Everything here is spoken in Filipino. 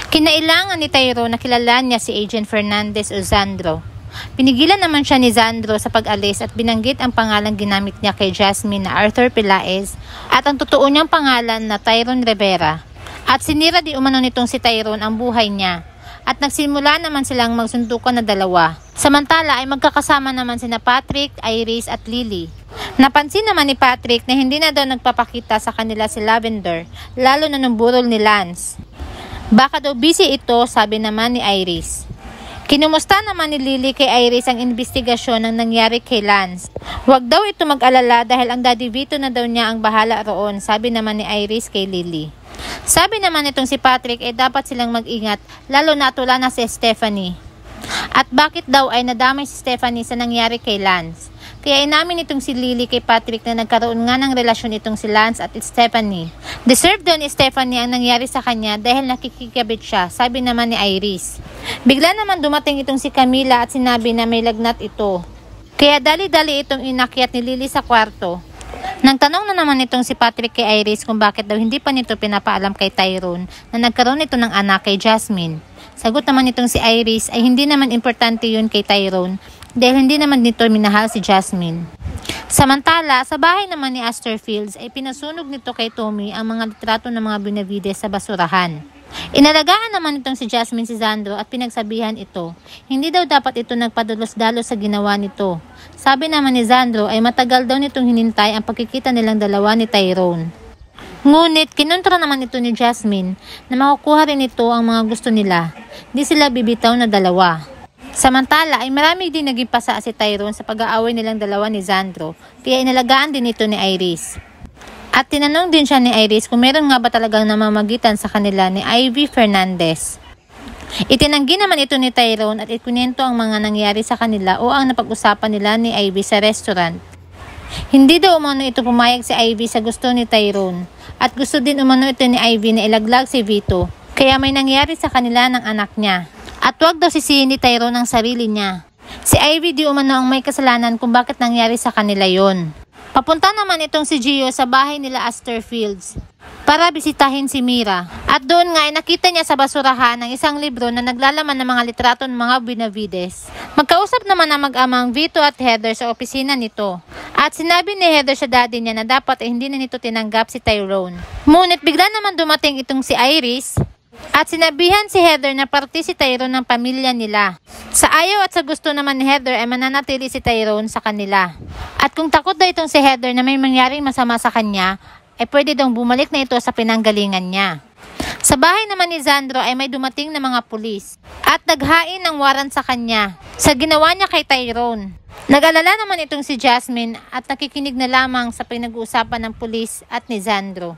Kinailangan ni Tyrone na kilala niya si Agent Fernandez o Zandro. Pinigilan naman siya ni Zandro sa pag-alis at binanggit ang pangalang ginamit niya kay Jasmine na Arthur Pelaez at ang totoo niyang pangalan na Tyrone Rivera. At sinira di umano nitong si Tyrone ang buhay niya. At nagsimula naman silang magsuntukan na dalawa. Samantala ay magkakasama naman sina Patrick, Iris at Lily. Napansin naman ni Patrick na hindi na daw nagpapakita sa kanila si Lavender, lalo na nung burol ni Lance. Baka daw busy ito, sabi naman ni Iris. Kinumusta naman ni Lily kay Iris ang investigasyon ng nangyari kay Lance. Huwag daw ito mag-alala dahil ang Daddy Vito na daw niya ang bahala roon, sabi naman ni Iris kay Lily. Sabi naman itong si Patrick ay dapat silang mag-ingat, lalo na wala na si Stephanie. At bakit daw ay nadamay si Stephanie sa nangyari kay Lance? Kaya inamin itong si Lily kay Patrick na nagkaroon nga ng relasyon itong si Lance at Stephanie. Deserve daw ni Stephanie ang nangyari sa kanya dahil nakikikabit siya, sabi naman ni Iris. Bigla naman dumating itong si Camila at sinabi na may lagnat ito. Kaya dali-dali itong inakyat ni Lily sa kwarto. Nang tanong na naman itong si Patrick kay Iris kung bakit daw hindi pa nito pinapaalam kay Tyrone na nagkaroon ito ng anak kay Jasmine. Sagot naman itong si Iris ay hindi naman importante yun kay Tyrone dahil hindi naman nito minahal si Jasmine. Samantala, sa bahay naman ni Astor Fields ay pinasunog nito kay Tommy ang mga litrato ng mga Benavides sa basurahan. Inalagaan naman itong si Jasmine si Zandro at pinagsabihan ito. Hindi daw dapat ito nagpadulos-dalos sa ginawa nito. Sabi naman ni Zandro ay matagal daw nitong hinintay ang pagkikita nilang dalawa ni Tyrone. Ngunit kinontra naman ito ni Jasmine na makukuha rin ito ang mga gusto nila. Di sila bibitaw na dalawa. Samantala ay marami din naging pasa si Tyrone sa pag-aaway nilang dalawa ni Zandro, kaya inalagaan din ito ni Iris. At tinanong din siya ni Iris kung meron nga ba talagang namamagitan sa kanila ni Ivy Fernandez. Itinanggi naman ito ni Tyrone at ikunento ang mga nangyari sa kanila o ang napag-usapan nila ni Ivy sa restaurant. Hindi daw umano ito pumayag si Ivy sa gusto ni Tyrone at gusto din umano ito ni Ivy na ilaglag si Vito kaya may nangyari sa kanila ng anak niya. At wag daw sisihin ni Tyrone ang sarili niya. Si Ivy di umano ang may kasalanan kung bakit nangyari sa kanila yon. Papunta naman itong si Gio sa bahay nila Astor Fields para bisitahin si Mira. At doon nga ay nakita niya sa basurahan ng isang libro na naglalaman ng mga litrato ng mga Benavides. Magkausap naman ang mag-amang Vito at Heather sa opisina nito. At sinabi ni Heather sa daddy niya na dapat hindi na nito tinanggap si Tyrone. Ngunit bigla naman dumating itong si Iris at sinabihan si Heather na parte si Tyrone ng pamilya nila. Sa ayaw at sa gusto naman ni Heather ay mananatili si Tyrone sa kanila. At kung takot daw itong si Heather na may mangyaring masama sa kanya, ay pwede daw bumalik na ito sa pinanggalingan niya. Sa bahay naman ni Zandro ay may dumating na mga pulis at naghain ng warrant sa kanya sa ginawa niya kay Tyrone. Nag-alala naman itong si Jasmine at nakikinig na lamang sa pinag-uusapan ng pulis at ni Zandro.